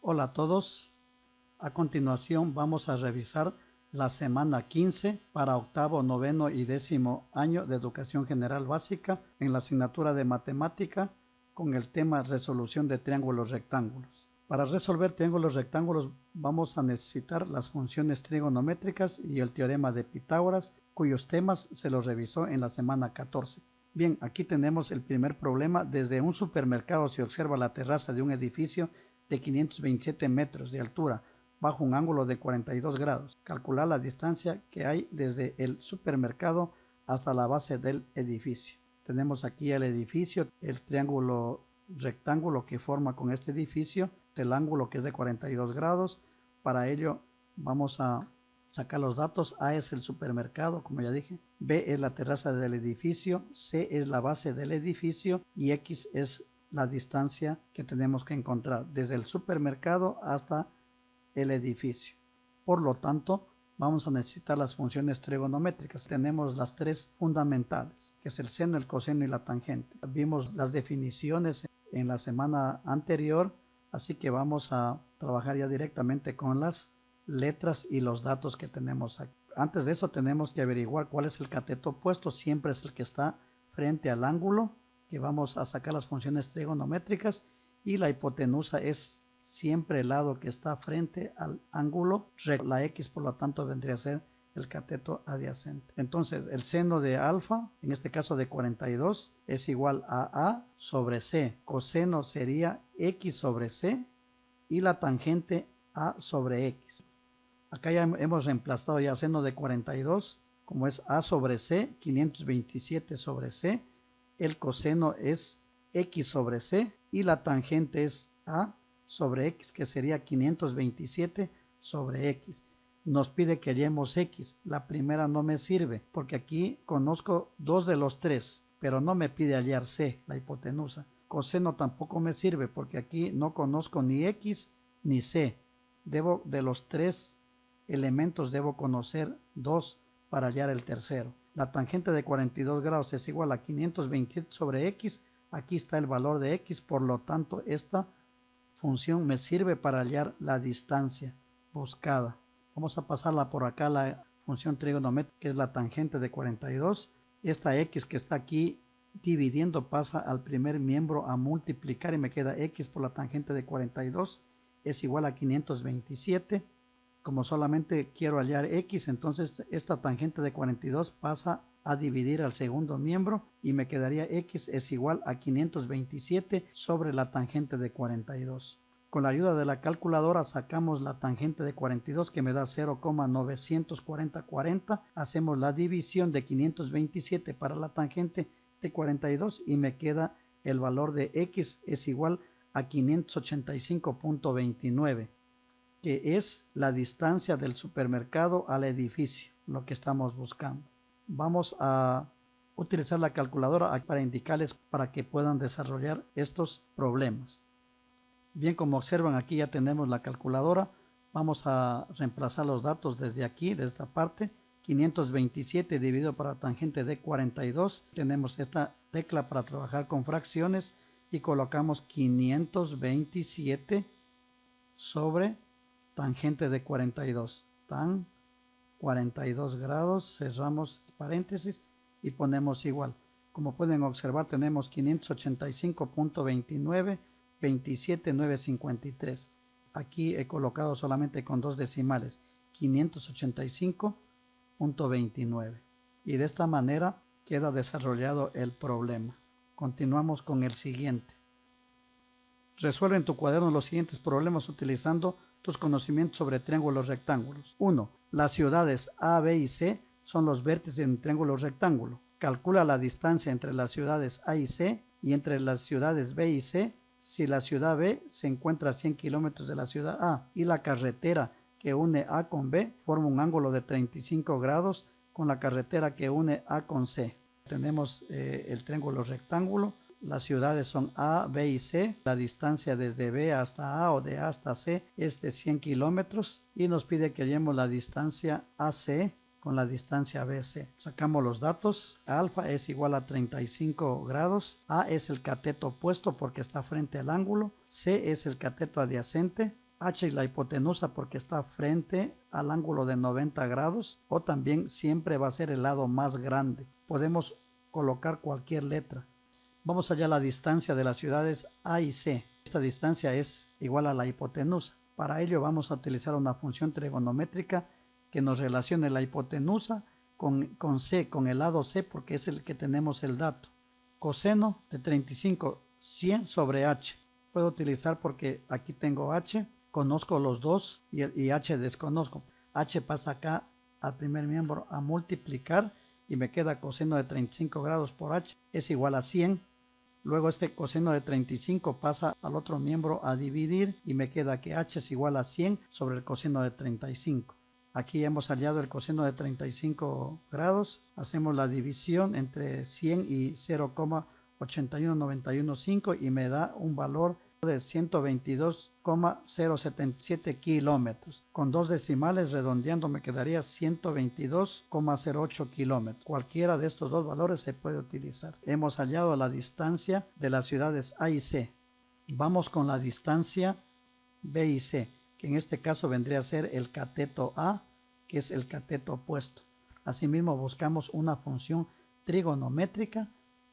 Hola a todos, a continuación vamos a revisar la semana 15 para octavo, noveno y décimo año de Educación General Básica en la asignatura de Matemática con el tema Resolución de triángulos rectángulos. Para resolver triángulos rectángulos vamos a necesitar las funciones trigonométricas y el teorema de Pitágoras, cuyos temas se los revisó en la semana 14. Bien, aquí tenemos el primer problema. Desde un supermercado se observa la terraza de un edificio de 527 metros de altura bajo un ángulo de 42 grados. Calcular la distancia que hay desde el supermercado hasta la base del edificio. Tenemos aquí el edificio, el triángulo rectángulo que forma con este edificio, el ángulo que es de 42 grados. Para ello vamos a sacar los datos. A es el supermercado, como ya dije. B es la terraza del edificio. C es la base del edificio. Y X es la distancia que tenemos que encontrar desde el supermercado hasta el edificio. Por lo tanto, vamos a necesitar las funciones trigonométricas. Tenemos las tres fundamentales, que es el seno, el coseno y la tangente. Vimos las definiciones en la semana anterior, así que vamos a trabajar ya directamente con las letras y los datos que tenemos aquí. Antes de eso tenemos que averiguar cuál es el cateto opuesto. Siempre es el que está frente al ángulo, que vamos a sacar las funciones trigonométricas, y la hipotenusa es siempre el lado que está frente al ángulo. La X, por lo tanto, vendría a ser el cateto adyacente. Entonces, el seno de alfa, en este caso de 42, es igual a sobre C. Coseno sería X sobre C y la tangente A sobre X. Acá ya hemos reemplazado ya seno de 42, como es A sobre C, 527 sobre C. El coseno es X sobre C y la tangente es A sobre X, que sería 527 sobre X. Nos pide que hallemos X. La primera no me sirve porque aquí conozco dos de los tres, pero no me pide hallar C, la hipotenusa. Coseno tampoco me sirve porque aquí no conozco ni X ni C. De los tres elementos debo conocer dos para hallar el tercero. La tangente de 42 grados es igual a 527 sobre X. Aquí está el valor de X, por lo tanto esta función me sirve para hallar la distancia buscada. Vamos a pasarla por acá, la función trigonométrica, que es la tangente de 42. Esta X que está aquí dividiendo pasa al primer miembro a multiplicar y me queda X por la tangente de 42 es igual a 527. Como solamente quiero hallar X, entonces esta tangente de 42 pasa a dividir al segundo miembro y me quedaría X es igual a 527 sobre la tangente de 42. Con la ayuda de la calculadora sacamos la tangente de 42, que me da 0,94040. Hacemos la división de 527 para la tangente de 42 y me queda el valor de X es igual a 585.29. que es la distancia del supermercado al edificio, lo que estamos buscando. Vamos a utilizar la calculadora para indicarles para que puedan desarrollar estos problemas. Bien, como observan, aquí ya tenemos la calculadora. Vamos a reemplazar los datos desde aquí, de esta parte. 527 dividido por la tangente de 42. Tenemos esta tecla para trabajar con fracciones y colocamos 527 sobre tangente de 42, tan 42 grados, cerramos paréntesis y ponemos igual. Como pueden observar, tenemos 585.29, 27.953. Aquí he colocado solamente con dos decimales, 585.29. Y de esta manera queda desarrollado el problema. Continuamos con el siguiente. Resuelve en tu cuaderno los siguientes problemas utilizando tus conocimientos sobre triángulos rectángulos. 1. Las ciudades A, B y C son los vértices de un triángulo rectángulo. Calcula la distancia entre las ciudades A y C y entre las ciudades B y C si la ciudad B se encuentra a 100 kilómetros de la ciudad A y la carretera que une A con B forma un ángulo de 35 grados con la carretera que une A con C. Tenemos el triángulo rectángulo. Las ciudades son A, B y C. La distancia desde B hasta A o de A hasta C es de 100 kilómetros y nos pide que hallemos la distancia AC con la distancia BC. Sacamos los datos. Alfa es igual a 35 grados. A es el cateto opuesto porque está frente al ángulo. C es el cateto adyacente. H es la hipotenusa porque está frente al ángulo de 90 grados, o también siempre va a ser el lado más grande. Podemos colocar cualquier letra. Vamos allá a la distancia de las ciudades A y C. Esta distancia es igual a la hipotenusa. Para ello vamos a utilizar una función trigonométrica que nos relacione la hipotenusa con C, con el lado C, porque es el que tenemos el dato. Coseno de 35, 100 sobre H. Puedo utilizar porque aquí tengo H, conozco los dos y H desconozco. H pasa acá al primer miembro a multiplicar y me queda coseno de 35 grados por H es igual a 100. Luego este coseno de 35 pasa al otro miembro a dividir y me queda que H es igual a 100 sobre el coseno de 35. Aquí hemos hallado el coseno de 35 grados. Hacemos la división entre 100 y 0,81915 y me da un valor de 122,077 kilómetros. Con dos decimales redondeando me quedaría 122,08 kilómetros. Cualquiera de estos dos valores se puede utilizar. Hemos hallado la distancia de las ciudades A y C. Vamos con la distancia B y C, que en este caso vendría a ser el cateto A, que es el cateto opuesto. Asimismo buscamos una función trigonométrica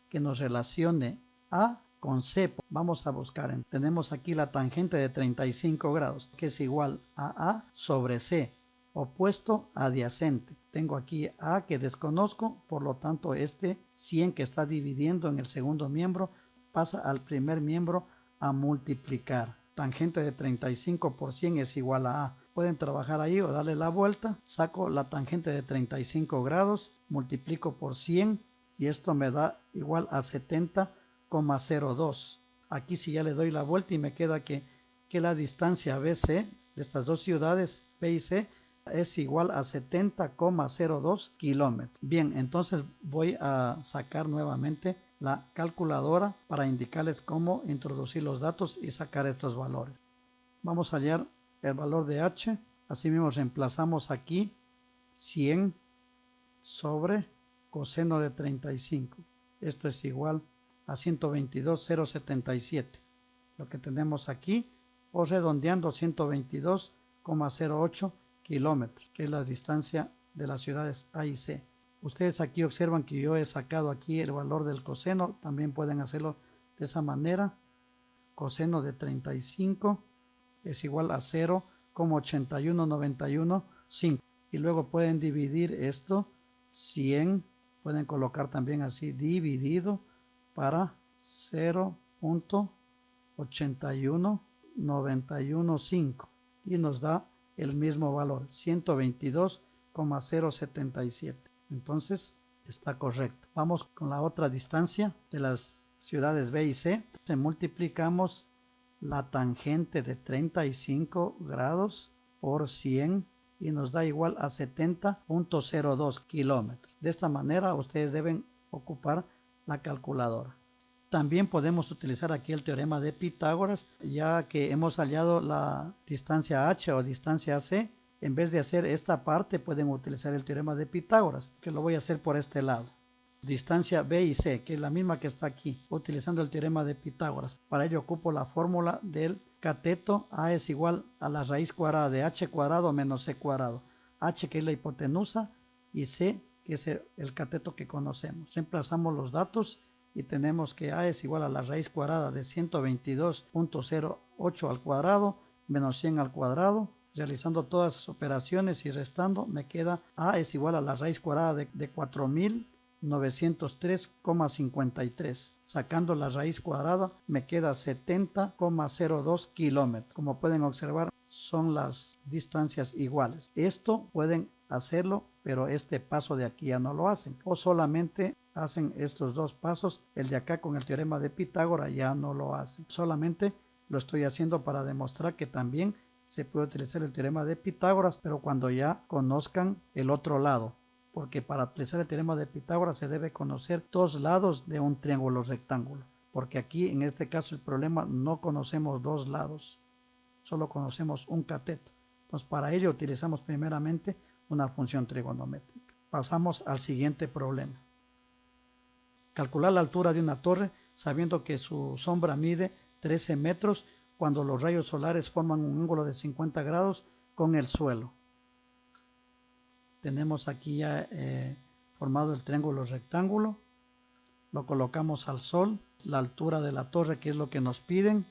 que nos relacione A con C. Vamos a buscar, tenemos aquí la tangente de 35 grados, que es igual a A sobre C, opuesto adyacente. Tengo aquí A que desconozco, por lo tanto este 100 que está dividiendo en el segundo miembro pasa al primer miembro a multiplicar. Tangente de 35 por 100 es igual a A. Pueden trabajar ahí o darle la vuelta. Saco la tangente de 35 grados, multiplico por 100 y esto me da igual a 70,02. Aquí si ya le doy la vuelta y me queda que la distancia BC de estas dos ciudades B y C es igual a 70,02 kilómetros. Bien, entonces voy a sacar nuevamente la calculadora para indicarles cómo introducir los datos y sacar estos valores. Vamos a hallar el valor de H. Asimismo reemplazamos aquí 100 sobre coseno de 35. Esto es igual a 122,077. Lo que tenemos aquí, o redondeando 122,08 kilómetros, que es la distancia de las ciudades A y C. Ustedes aquí observan que yo he sacado aquí el valor del coseno, también pueden hacerlo de esa manera. Coseno de 35 es igual a 0,81915 y luego pueden dividir esto 100, pueden colocar también así dividido para 0,81915 y nos da el mismo valor, 122,077. Entonces está correcto. Vamos con la otra distancia de las ciudades B y C. Multiplicamos la tangente de 35 grados por 100 y nos da igual a 70,02 kilómetros. De esta manera ustedes deben ocupar la calculadora. También podemos utilizar aquí el teorema de Pitágoras, ya que hemos hallado la distancia H o distancia C. En vez de hacer esta parte, pueden utilizar el teorema de Pitágoras, que lo voy a hacer por este lado. Distancia B y C, que es la misma que está aquí, utilizando el teorema de Pitágoras. Para ello ocupo la fórmula del cateto. A es igual a la raíz cuadrada de H cuadrado menos C cuadrado. H, que es la hipotenusa, y C, que es el cateto que conocemos. Reemplazamos los datos y tenemos que A es igual a la raíz cuadrada de 122,08 al cuadrado menos 100 al cuadrado. Realizando todas las operaciones y restando, me queda A es igual a la raíz cuadrada de 4903,53. Sacando la raíz cuadrada, me queda 70,02 kilómetros. Como pueden observar, son las distancias iguales. Esto pueden hacerlo, pero este paso de aquí ya no lo hacen. O solamente hacen estos dos pasos. El de acá con el teorema de Pitágoras ya no lo hacen. Solamente lo estoy haciendo para demostrar que también se puede utilizar el teorema de Pitágoras, pero cuando ya conozcan el otro lado, porque para utilizar el teorema de Pitágoras se debe conocer dos lados de un triángulo rectángulo, porque aquí en este caso el problema no conocemos dos lados, solo conocemos un cateto. Entonces para ello utilizamos primeramente una función trigonométrica. Pasamos al siguiente problema. Calcular la altura de una torre sabiendo que su sombra mide 13 metros cuando los rayos solares forman un ángulo de 50 grados con el suelo. Tenemos aquí ya formado el triángulo rectángulo. Lo colocamos al sol, la altura de la torre, que es lo que nos piden.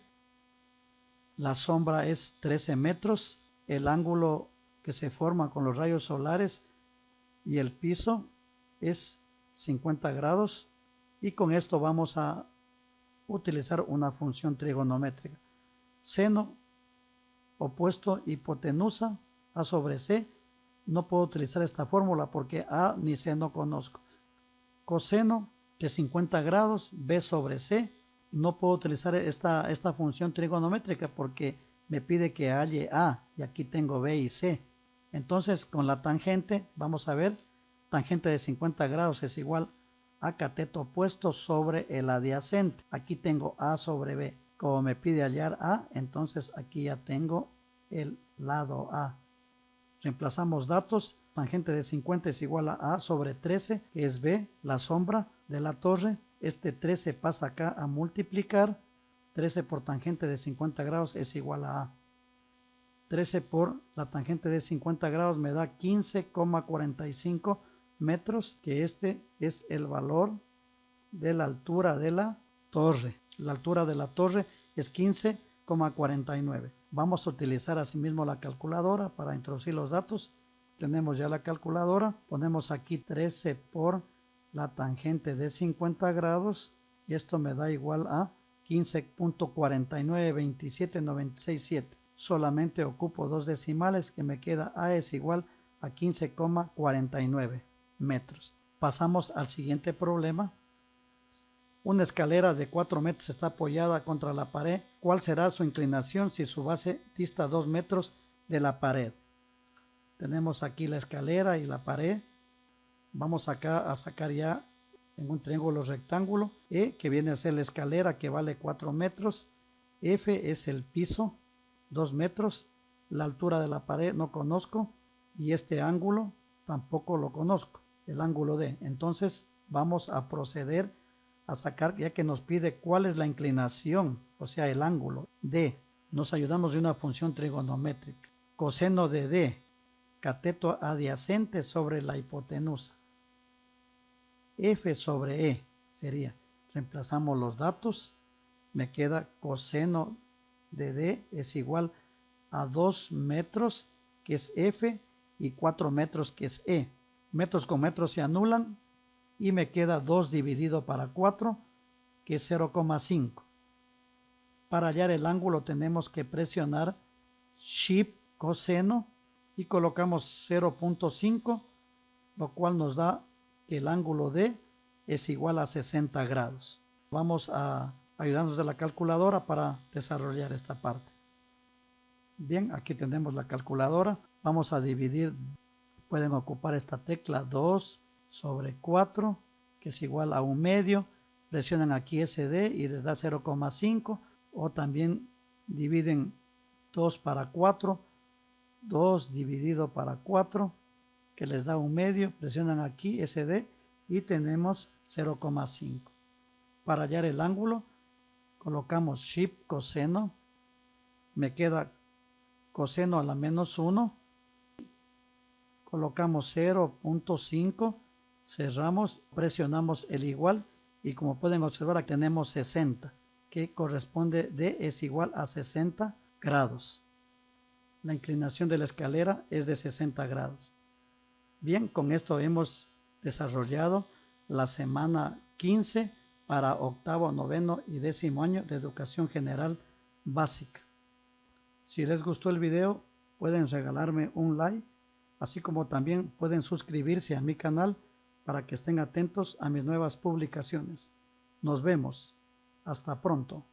La sombra es 13 metros. El ángulo que se forma con los rayos solares y el piso es 50 grados. Y con esto vamos a utilizar una función trigonométrica. Seno opuesto hipotenusa, A sobre C. No puedo utilizar esta fórmula porque A ni C no conozco. Coseno de 50 grados, B sobre C. No puedo utilizar esta función trigonométrica porque me pide que halle A y aquí tengo B y C. Entonces con la tangente, vamos a ver, tangente de 50 grados es igual a cateto opuesto sobre el adyacente. Aquí tengo A sobre B. Como me pide hallar A, entonces aquí ya tengo el lado A. Reemplazamos datos. Tangente de 50 es igual a A sobre 13, que es B, la sombra de la torre. Este 13 pasa acá a multiplicar. 13 por tangente de 50 grados es igual a A. 13 por la tangente de 50 grados me da 15,45 metros, que este es el valor de la altura de la torre. La altura de la torre es 15,49. Vamos a utilizar asimismo la calculadora para introducir los datos. Tenemos ya la calculadora. Ponemos aquí 13 por la tangente de 50 grados y esto me da igual a 15.4927967. Solamente ocupo dos decimales, que me queda A es igual a 15,49 metros. Pasamos al siguiente problema. Una escalera de 4 metros está apoyada contra la pared. ¿Cuál será su inclinación si su base dista 2 metros de la pared? Tenemos aquí la escalera y la pared. Vamos acá a sacar ya en un triángulo rectángulo E, que viene a ser la escalera, que vale 4 metros. F es el piso, 2 metros. La altura de la pared no conozco y este ángulo tampoco lo conozco, el ángulo D. Entonces vamos a proceder a sacar, ya que nos pide cuál es la inclinación, o sea el ángulo D. Nos ayudamos de una función trigonométrica. Coseno de D, cateto adyacente sobre la hipotenusa. F sobre E sería, reemplazamos los datos, me queda coseno de D es igual a 2 metros, que es F, y 4 metros, que es E. Metros con metros se anulan y me queda 2 dividido para 4, que es 0,5. Para hallar el ángulo tenemos que presionar Shift coseno y colocamos 0,5, lo cual nos da que el ángulo D es igual a 60 grados. Vamos a ayudarnos de la calculadora para desarrollar esta parte. Bien, aquí tenemos la calculadora. Vamos a dividir, pueden ocupar esta tecla 2 sobre 4, que es igual a 1/2. Presionan aquí SD y les da 0,5, o también dividen 2 para 4, 2 dividido para 4, que les da 1/2. Presionan aquí SD y tenemos 0,5. Para hallar el ángulo, colocamos Shift coseno, me queda coseno a la menos 1, colocamos 0,5, cerramos, presionamos el igual y como pueden observar aquí tenemos 60, que corresponde, D es igual a 60 grados. La inclinación de la escalera es de 60 grados. Bien, con esto hemos desarrollado la semana 15 para octavo, noveno y décimo año de educación general básica. Si les gustó el video, pueden regalarme un like, así como también pueden suscribirse a mi canal para que estén atentos a mis nuevas publicaciones. Nos vemos. Hasta pronto.